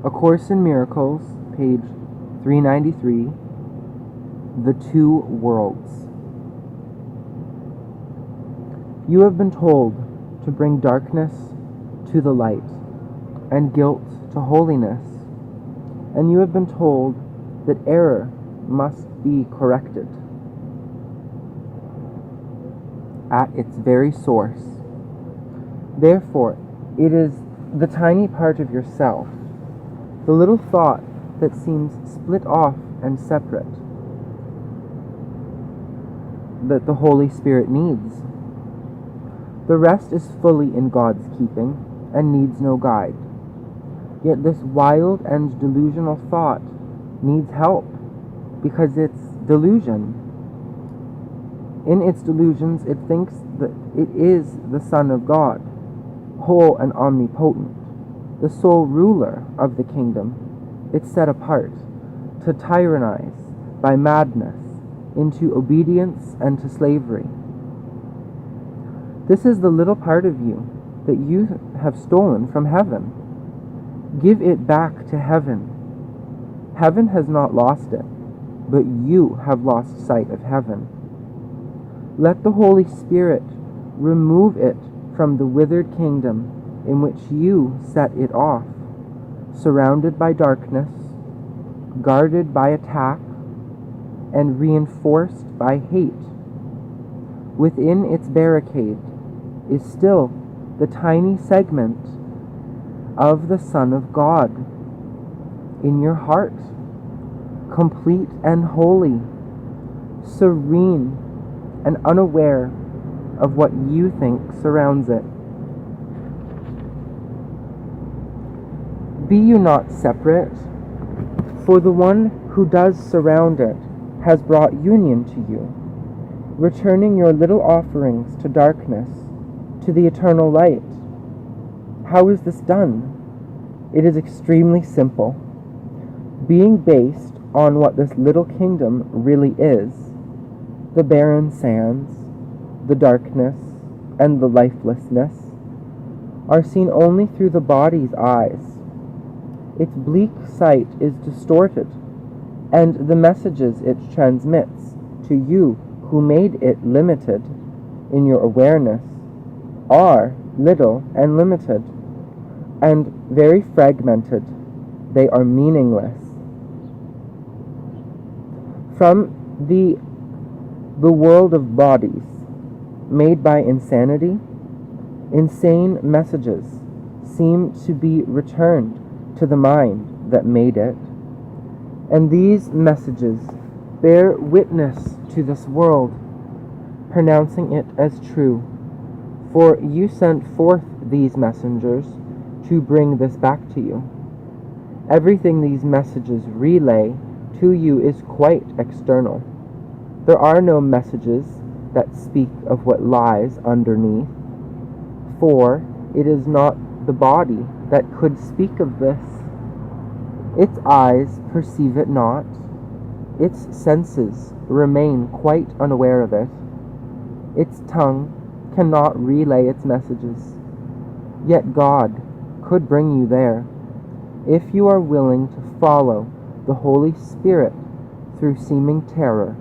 A Course in Miracles, page 393, The Two Worlds. You have been told to bring darkness to the light and guilt to holiness, and you have been told that error must be corrected at its very source. Therefore, it is the tiny part of yourself, the little thought that seems split off and separate, that the Holy Spirit needs. The rest is fully in God's keeping and needs no guide. Yet this wild and delusional thought needs help because it's delusion. In its delusions, it thinks that it is the Son of God, whole and omnipotent, the sole ruler of the kingdom. It's set apart to tyrannize by madness into obedience and to slavery. This is the little part of you that you have stolen from heaven. Give it back to heaven. Heaven has not lost it, but you have lost sight of heaven. Let the Holy Spirit remove it from the withered kingdom in which you set it off, surrounded by darkness, guarded by attack, and reinforced by hate. Within its barricade is still the tiny segment of the Son of God in your heart, complete and holy, serene and unaware of what you think surrounds it. Be you not separate, for the one who does surround it has brought union to you, returning your little offerings to darkness, to the eternal light. How is this done? It is extremely simple. Being based on what this little kingdom really is, the barren sands, the darkness, and the lifelessness, are seen only through the body's eyes. Its bleak sight is distorted, and the messages it transmits to you who made it limited in your awareness are little and limited, and very fragmented. They are meaningless. From the world of bodies made by insanity, insane messages seem to be returned to the mind that made it, and these messages bear witness to this world, pronouncing it as true. For you sent forth these messengers to bring this back to you. Everything these messages relay to you is quite external. There are no messages that speak of what lies underneath, for it is not the body that could speak of this. Its eyes perceive it not. Its senses remain quite unaware of it. Its tongue cannot relay its messages. Yet God could bring you there, if you are willing to follow the Holy Spirit through seeming terror,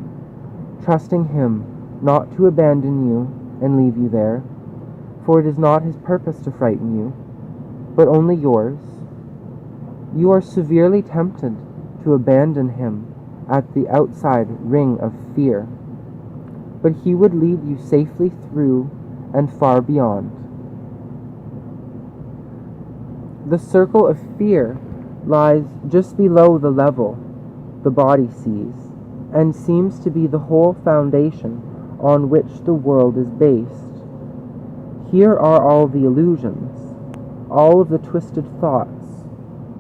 trusting Him not to abandon you and leave you there, for it is not His purpose to frighten you, but only yours. You are severely tempted to abandon Him at the outside ring of fear, but He would lead you safely through and far beyond. The circle of fear lies just below the level the body sees, and seems to be the whole foundation on which the world is based. Here are all the illusions, all of the twisted thoughts,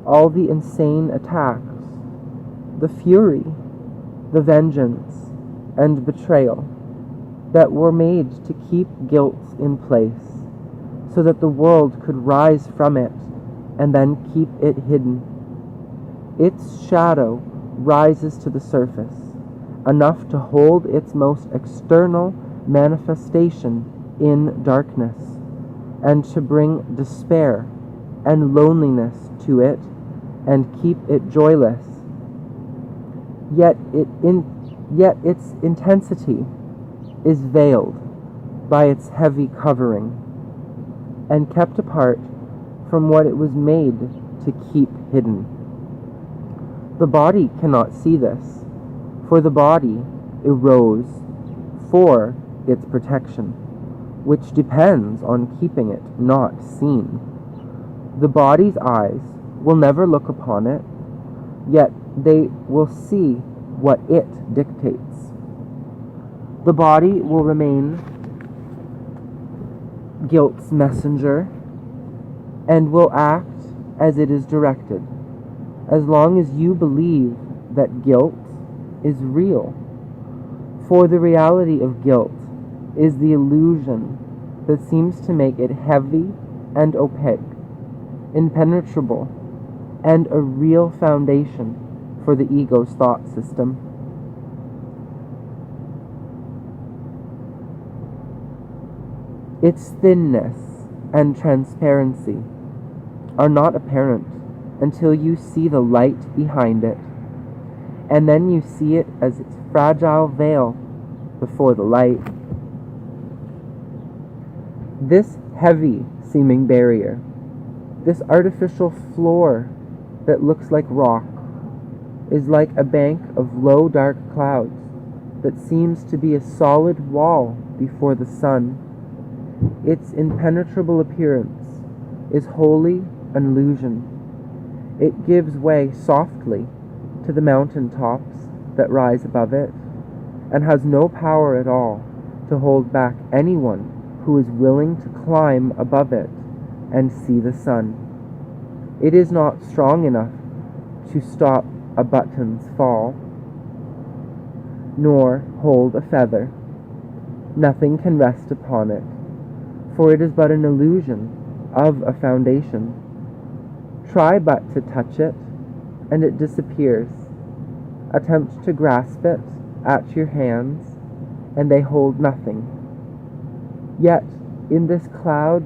all the insane attacks, the fury, the vengeance, and betrayal that were made to keep guilt in place, so that the world could rise from it and then keep it hidden. Its shadow rises to the surface, enough to hold its most external manifestation in darkness, and to bring despair and loneliness to it and keep it joyless. Yet its intensity is veiled by its heavy covering and kept apart from what it was made to keep hidden. The body cannot see this, for the body arose for its protection, which depends on keeping it not seen. The body's eyes will never look upon it, yet they will see what it dictates. The body will remain guilt's messenger and will act as it is directed, as long as you believe that guilt is real. For the reality of guilt is the illusion that seems to make it heavy and opaque, impenetrable, and a real foundation for the ego's thought system. Its thinness and transparency are not apparent until you see the light behind it, and then you see it as its fragile veil before the light. This heavy seeming barrier, this artificial floor that looks like rock, is like a bank of low dark clouds that seems to be a solid wall before the sun. Its impenetrable appearance is wholly an illusion. It gives way softly to the mountain tops that rise above it, and has no power at all to hold back anyone who is willing to climb above it and see the sun. It is not strong enough to stop a button's fall, nor hold a feather. Nothing can rest upon it, for it is but an illusion of a foundation. Try but to touch it, and it disappears. Attempt to grasp it at your hands, and they hold nothing. Yet, in this cloud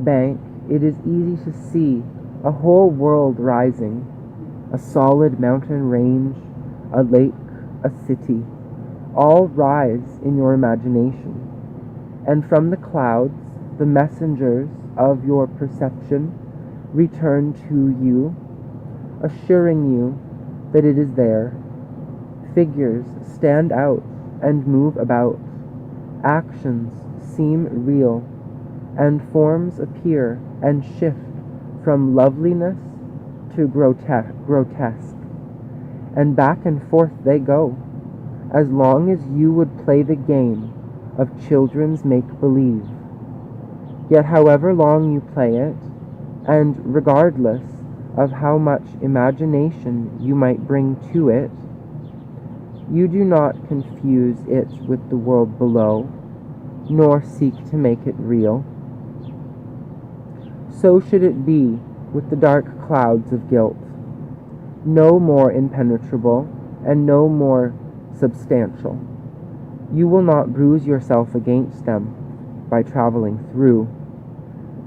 bank, it is easy to see a whole world rising, a solid mountain range, a lake, a city, all rise in your imagination. And from the clouds, the messengers of your perception return to you, assuring you that it is there. Figures stand out and move about. Actions seem real, and forms appear and shift from loveliness to grotesque, and back and forth they go, as long as you would play the game of children's make-believe. Yet however long you play it, and regardless of how much imagination you might bring to it, you do not confuse it with the world below, nor seek to make it real. So should it be with the dark clouds of guilt, no more impenetrable and no more substantial. You will not bruise yourself against them by traveling through.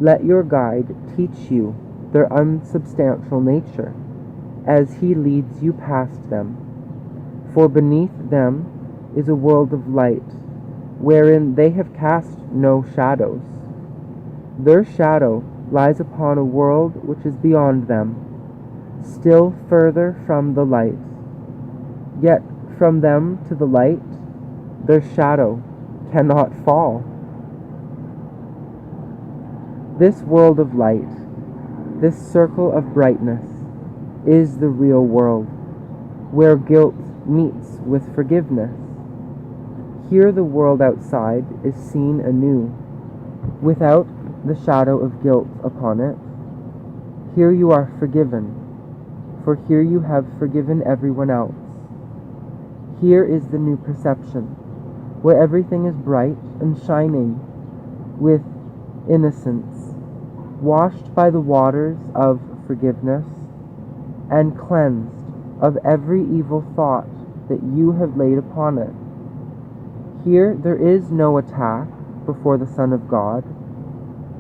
Let your guide teach you their unsubstantial nature as he leads you past them. For beneath them is a world of light, wherein they have cast no shadows. Their shadow lies upon a world which is beyond them, still further from the light. Yet from them to the light, their shadow cannot fall. This world of light, this circle of brightness, is the real world, where guilt meets with forgiveness. Here the world outside is seen anew, without the shadow of guilt upon it. Here you are forgiven, for here you have forgiven everyone else. Here is the new perception, where everything is bright and shining with innocence, washed by the waters of forgiveness, and cleansed of every evil thought that you have laid upon it. Here there is no attack before the Son of God.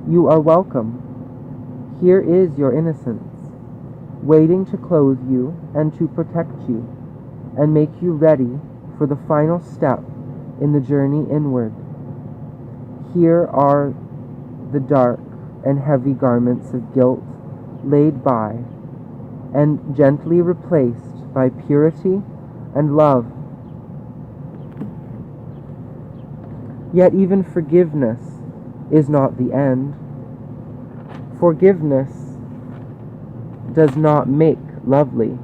You are welcome. Here is your innocence. waiting to clothe you and to protect you, and make you ready for the final step in the journey inward. Here are the dark and heavy garments of guilt laid by and gently replaced by purity and love. Yet even forgiveness is not the end. Forgiveness does make lovely,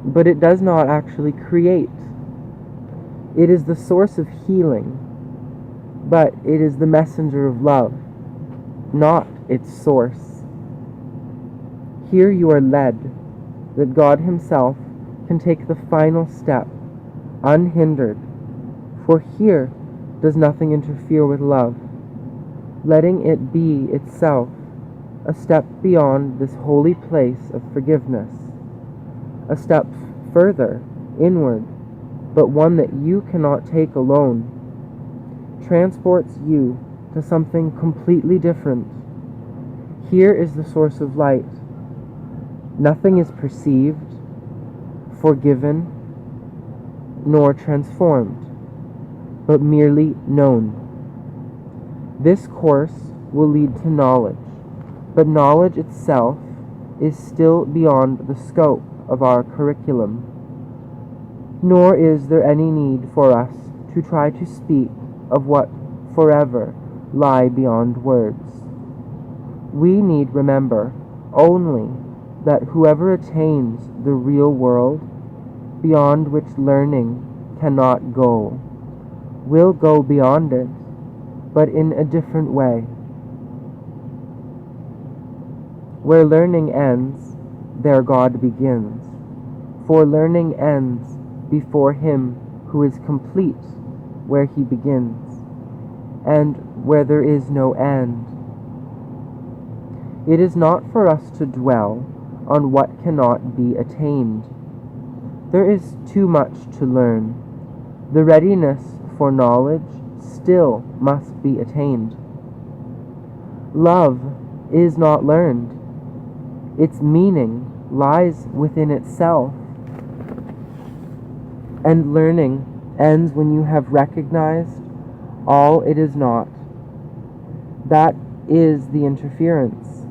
but it does not actually create. It is the source of healing, but it is the messenger of love, not its source. Here you are led that God Himself can take the final step unhindered, for here does nothing interfere with love, letting it be itself a step beyond this holy place of forgiveness, a step further inward, but one that you cannot take alone, transports you to something completely different. Here is the source of light. Nothing is perceived, forgiven, nor transformed, but merely known. This course will lead to knowledge, but knowledge itself is still beyond the scope of our curriculum. Nor is there any need for us to try to speak of what forever lie beyond words. We need remember only that whoever attains the real world, beyond which learning cannot go, will go beyond it, but in a different way. Where learning ends, there God begins, for learning ends before Him who is complete where He begins, and where there is no end. It is not for us to dwell on what cannot be attained. There is too much to learn. The readiness for knowledge still must be attained. Love is not learned. Its meaning lies within itself. And learning ends when you have recognized all it is not. That is the interference.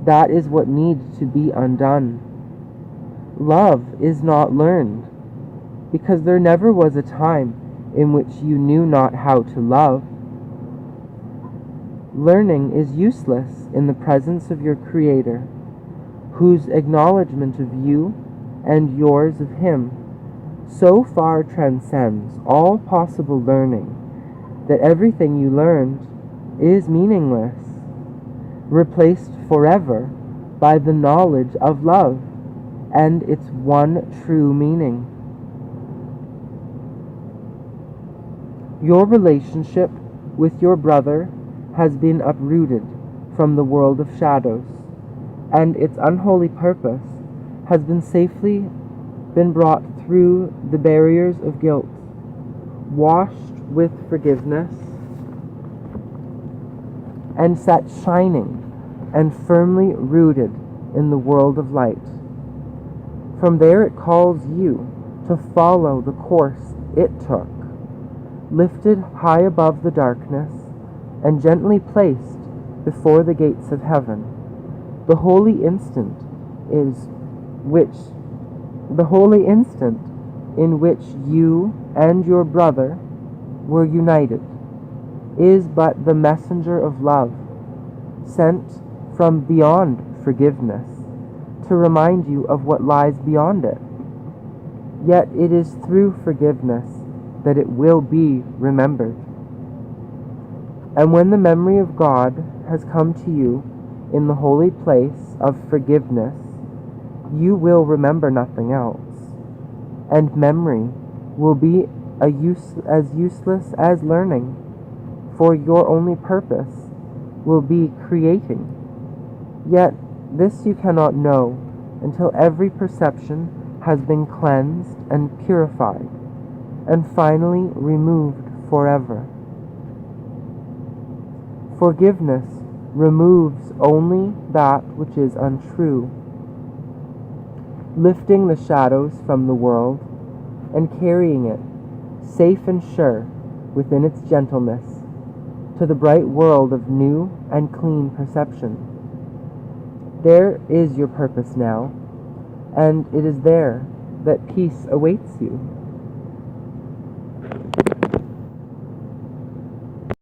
That is what needs to be undone. Love is not learned, because there never was a time in which you knew not how to love. Learning is useless in the presence of your Creator, whose acknowledgement of you and yours of Him so far transcends all possible learning that everything you learned is meaningless, replaced forever by the knowledge of love and its one true meaning. Your relationship with your brother has been uprooted from the world of shadows, and its unholy purpose has been safely brought through the barriers of guilt, washed with forgiveness, and set shining and firmly rooted in the world of light. From there it calls you to follow the course it took, lifted high above the darkness and gently placed before the gates of heaven. The holy instant in which you and your brother were united is but the messenger of love, sent from beyond forgiveness to remind you of what lies beyond it. Yet it is through forgiveness that it will be remembered. And when the memory of God has come to you in the holy place of forgiveness, you will remember nothing else, and memory will be as useless as learning, for your only purpose will be creating. Yet this you cannot know until every perception has been cleansed and purified, and finally removed forever. Forgiveness removes only that which is untrue, lifting the shadows from the world and carrying it, safe and sure, within its gentleness, to the bright world of new and clean perception. There is your purpose now, and it is there that peace awaits you.